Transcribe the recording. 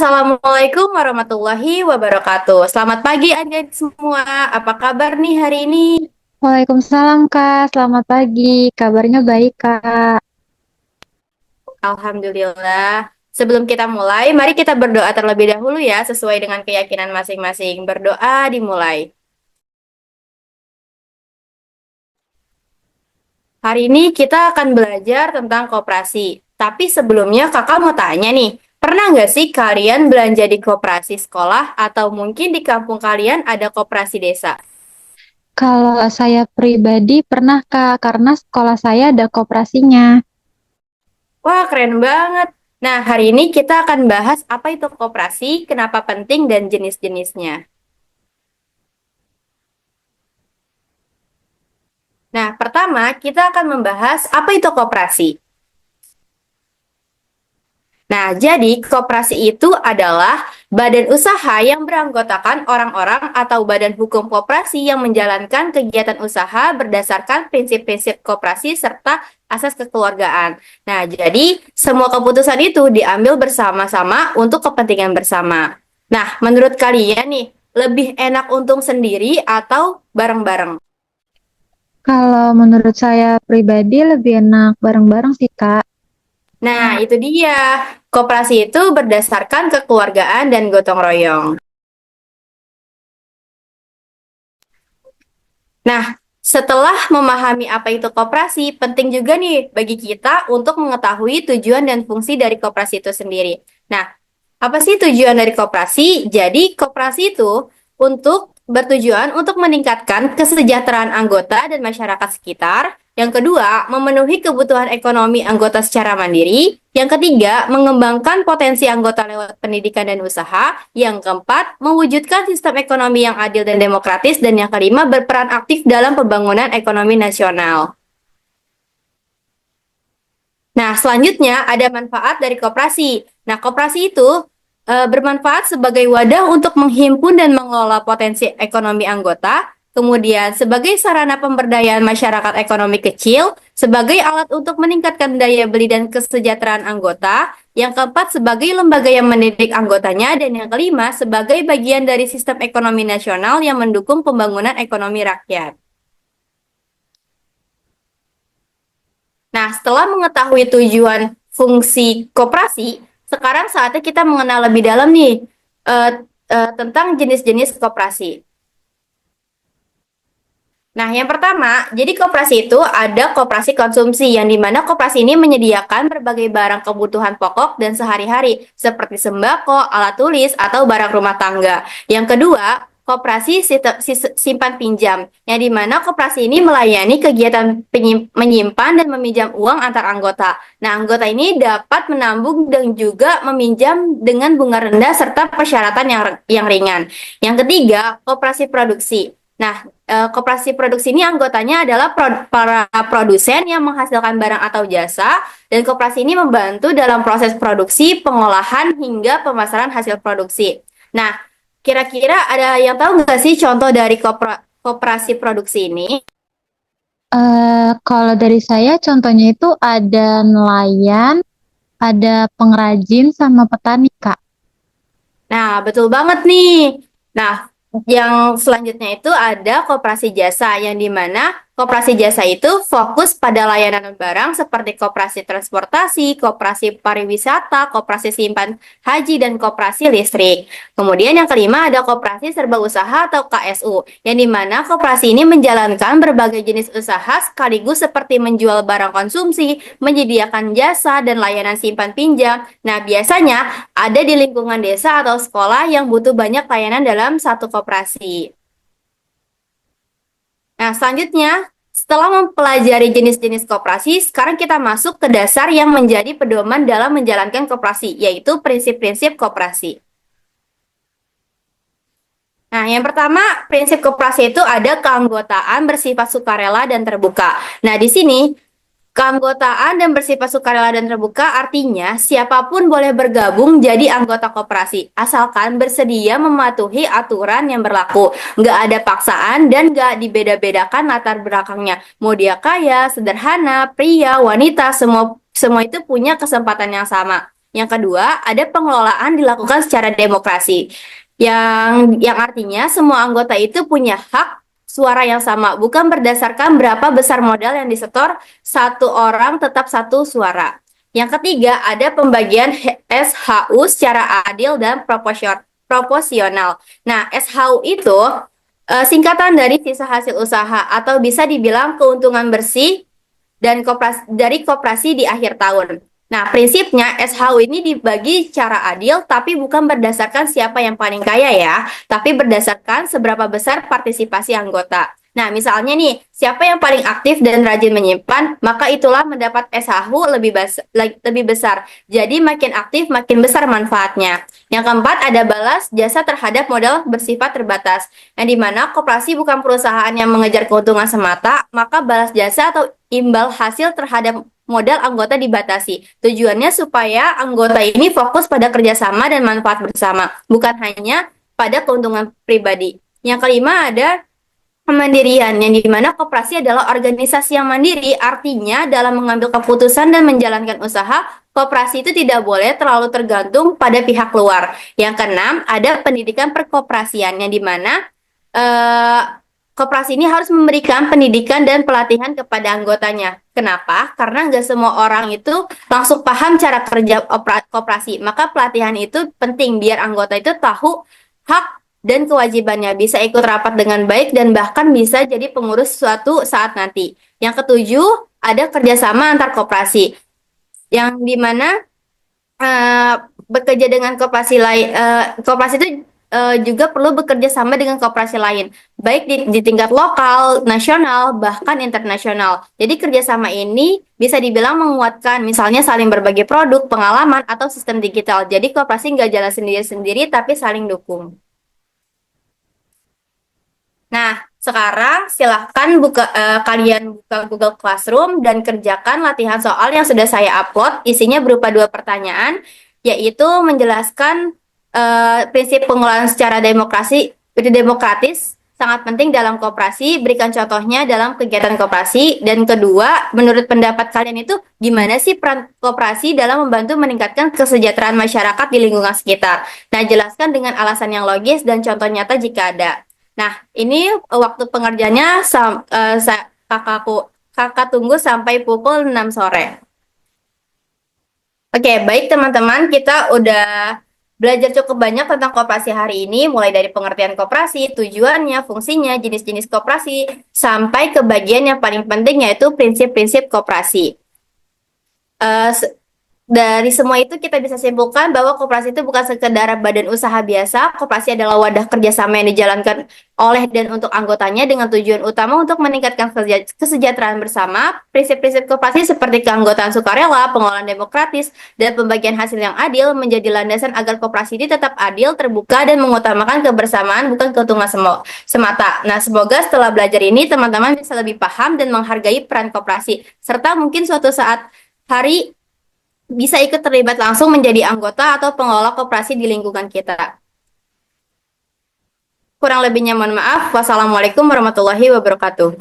Assalamualaikum warahmatullahi wabarakatuh. Selamat pagi adik-adik semua. Apa kabar nih hari ini? Waalaikumsalam Kak, selamat pagi. Kabarnya baik Kak. Alhamdulillah. Sebelum kita mulai, mari kita berdoa terlebih dahulu ya, sesuai dengan keyakinan masing-masing. Berdoa dimulai. Hari ini kita akan belajar tentang koperasi. Tapi sebelumnya kakak mau tanya nih, pernah nggak sih kalian belanja di koperasi sekolah atau mungkin di kampung kalian ada koperasi desa? Kalau saya pribadi pernah Kak, karena sekolah saya ada koperasinya. Wah, keren banget. Nah, hari ini kita akan bahas apa itu koperasi, kenapa penting, dan jenis-jenisnya. Nah, pertama kita akan membahas apa itu koperasi. Nah, jadi koperasi itu adalah badan usaha yang beranggotakan orang-orang atau badan hukum koperasi yang menjalankan kegiatan usaha berdasarkan prinsip-prinsip koperasi serta asas kekeluargaan. Nah, jadi semua keputusan itu diambil bersama-sama untuk kepentingan bersama. Nah, menurut kalian nih, lebih enak untung sendiri atau bareng-bareng? Kalau menurut saya pribadi lebih enak bareng-bareng sih Kak. Nah, itu dia. Koperasi itu berdasarkan kekeluargaan dan gotong royong. Nah, setelah memahami apa itu koperasi, penting juga nih bagi kita untuk mengetahui tujuan dan fungsi dari koperasi itu sendiri. Nah, apa sih tujuan dari koperasi? Jadi, koperasi itu bertujuan untuk meningkatkan kesejahteraan anggota dan masyarakat sekitar. Yang kedua, memenuhi kebutuhan ekonomi anggota secara mandiri. Yang ketiga, mengembangkan potensi anggota lewat pendidikan dan usaha. Yang keempat, mewujudkan sistem ekonomi yang adil dan demokratis. Dan yang kelima, berperan aktif dalam pembangunan ekonomi nasional. Nah, selanjutnya ada manfaat dari koperasi. Nah, koperasi itu bermanfaat sebagai wadah untuk menghimpun dan mengelola potensi ekonomi anggota, kemudian sebagai sarana pemberdayaan masyarakat ekonomi kecil, sebagai alat untuk meningkatkan daya beli dan kesejahteraan anggota, yang keempat sebagai lembaga yang mendidik anggotanya, dan yang kelima sebagai bagian dari sistem ekonomi nasional yang mendukung pembangunan ekonomi rakyat. Nah, setelah mengetahui tujuan fungsi koperasi, sekarang saatnya kita mengenal lebih dalam nih eh, tentang jenis-jenis koperasi. Nah, yang pertama, jadi koperasi itu ada koperasi konsumsi, yang dimana koperasi ini menyediakan berbagai barang kebutuhan pokok dan sehari-hari, seperti sembako, alat tulis, atau barang rumah tangga. Yang kedua, koperasi simpan pinjam, yang dimana koperasi ini melayani kegiatan menyimpan dan meminjam uang antar anggota. Nah, anggota ini dapat menabung dan juga meminjam dengan bunga rendah serta persyaratan yang ringan. Yang ketiga, koperasi produksi. Nah, koperasi produksi ini anggotanya adalah para produsen yang menghasilkan barang atau jasa, dan koperasi ini membantu dalam proses produksi, pengolahan, hingga pemasaran hasil produksi. Nah, kira-kira ada yang tahu nggak sih contoh dari koperasi produksi ini? Kalau dari saya contohnya itu ada nelayan, ada pengrajin sama petani Kak. Nah, betul banget nih. Nah, yang selanjutnya itu ada koperasi jasa, yang dimana koperasi jasa itu fokus pada layanan barang seperti koperasi transportasi, koperasi pariwisata, koperasi simpan haji, dan koperasi listrik. Kemudian yang kelima ada koperasi serba usaha atau KSU, yang dimana koperasi ini menjalankan berbagai jenis usaha sekaligus seperti menjual barang konsumsi, menyediakan jasa, dan layanan simpan pinjam. Nah, biasanya ada di lingkungan desa atau sekolah yang butuh banyak layanan dalam satu koperasi. Nah, selanjutnya, setelah mempelajari jenis-jenis koperasi, sekarang kita masuk ke dasar yang menjadi pedoman dalam menjalankan koperasi, yaitu prinsip-prinsip koperasi. Nah, yang pertama, prinsip koperasi itu ada keanggotaan bersifat sukarela dan terbuka. Nah, di sini keanggotaan dan bersifat sukarela dan terbuka artinya siapapun boleh bergabung jadi anggota koperasi, asalkan bersedia mematuhi aturan yang berlaku. Nggak ada paksaan dan nggak dibeda-bedakan latar belakangnya. Mau dia kaya, sederhana, pria, wanita, semua semua itu punya kesempatan yang sama. Yang kedua, ada pengelolaan dilakukan secara demokrasi. Yang artinya semua anggota itu punya hak suara yang sama, bukan berdasarkan berapa besar modal yang disetor, satu orang tetap satu suara. Yang ketiga, ada pembagian SHU secara adil dan proporsional. Nah, SHU itu singkatan dari sisa hasil usaha atau bisa dibilang keuntungan bersih dan dari koperasi di akhir tahun. Nah, prinsipnya SHU ini dibagi secara adil, tapi bukan berdasarkan siapa yang paling kaya ya, tapi berdasarkan seberapa besar partisipasi anggota. Nah, misalnya nih, siapa yang paling aktif dan rajin menyimpan, maka itulah mendapat SHU lebih besar. Jadi, makin aktif, makin besar manfaatnya. Yang keempat, ada balas jasa terhadap modal bersifat terbatas, yang dimana koperasi bukan perusahaan yang mengejar keuntungan semata, maka balas jasa atau imbal hasil terhadap modal anggota dibatasi. Tujuannya supaya anggota ini fokus pada kerjasama dan manfaat bersama, bukan hanya pada keuntungan pribadi. Yang kelima ada kemandirian, yang dimana koperasi adalah organisasi yang mandiri, artinya dalam mengambil keputusan dan menjalankan usaha, koperasi itu tidak boleh terlalu tergantung pada pihak luar. Yang keenam, ada pendidikan perkoperasian, yang dimana eh, koperasi ini harus memberikan pendidikan dan pelatihan kepada anggotanya. Kenapa? Karena nggak semua orang itu langsung paham cara kerja koperasi. Maka pelatihan itu penting biar anggota itu tahu hak dan kewajibannya, bisa ikut rapat dengan baik dan bahkan bisa jadi pengurus suatu saat nanti. Yang ketujuh, ada kerjasama antar koperasi, yang dimana eh, bekerja dengan koperasi lain, koperasi itu juga perlu bekerja sama dengan koperasi lain, baik di tingkat lokal, nasional, bahkan internasional. Jadi kerjasama ini bisa dibilang menguatkan, misalnya saling berbagi produk, pengalaman, atau sistem digital. Jadi koperasi nggak jalan sendiri-sendiri, tapi saling dukung. Nah, sekarang silahkan kalian buka Google Classroom dan kerjakan latihan soal yang sudah saya upload. Isinya berupa dua pertanyaan, yaitu menjelaskan prinsip pengelolaan secara demokratis sangat penting dalam koperasi. Berikan contohnya dalam kegiatan koperasi. Dan kedua, menurut pendapat kalian itu gimana sih peran koperasi dalam membantu meningkatkan kesejahteraan masyarakat di lingkungan sekitar? Nah, jelaskan dengan alasan yang logis dan contoh nyata jika ada. Nah, ini waktu pengerjaannya kakak tunggu sampai pukul 6 sore. Oke, baik teman-teman, kita udah belajar cukup banyak tentang koperasi hari ini, mulai dari pengertian koperasi, tujuannya, fungsinya, jenis-jenis koperasi, sampai ke bagian yang paling penting yaitu prinsip-prinsip koperasi. Eh, Dari semua itu kita bisa simpulkan bahwa koperasi itu bukan sekedar badan usaha biasa. Koperasi adalah wadah kerjasama yang dijalankan oleh dan untuk anggotanya dengan tujuan utama untuk meningkatkan kesejahteraan bersama. Prinsip-prinsip koperasi seperti keanggotaan sukarela, pengelolaan demokratis, dan pembagian hasil yang adil menjadi landasan agar koperasi ini tetap adil, terbuka, dan mengutamakan kebersamaan bukan keuntungan semata. Nah, semoga setelah belajar ini teman-teman bisa lebih paham dan menghargai peran koperasi, serta mungkin suatu saat hari bisa ikut terlibat langsung menjadi anggota atau pengelola koperasi di lingkungan kita. Kurang lebihnya mohon maaf. Wassalamualaikum warahmatullahi wabarakatuh.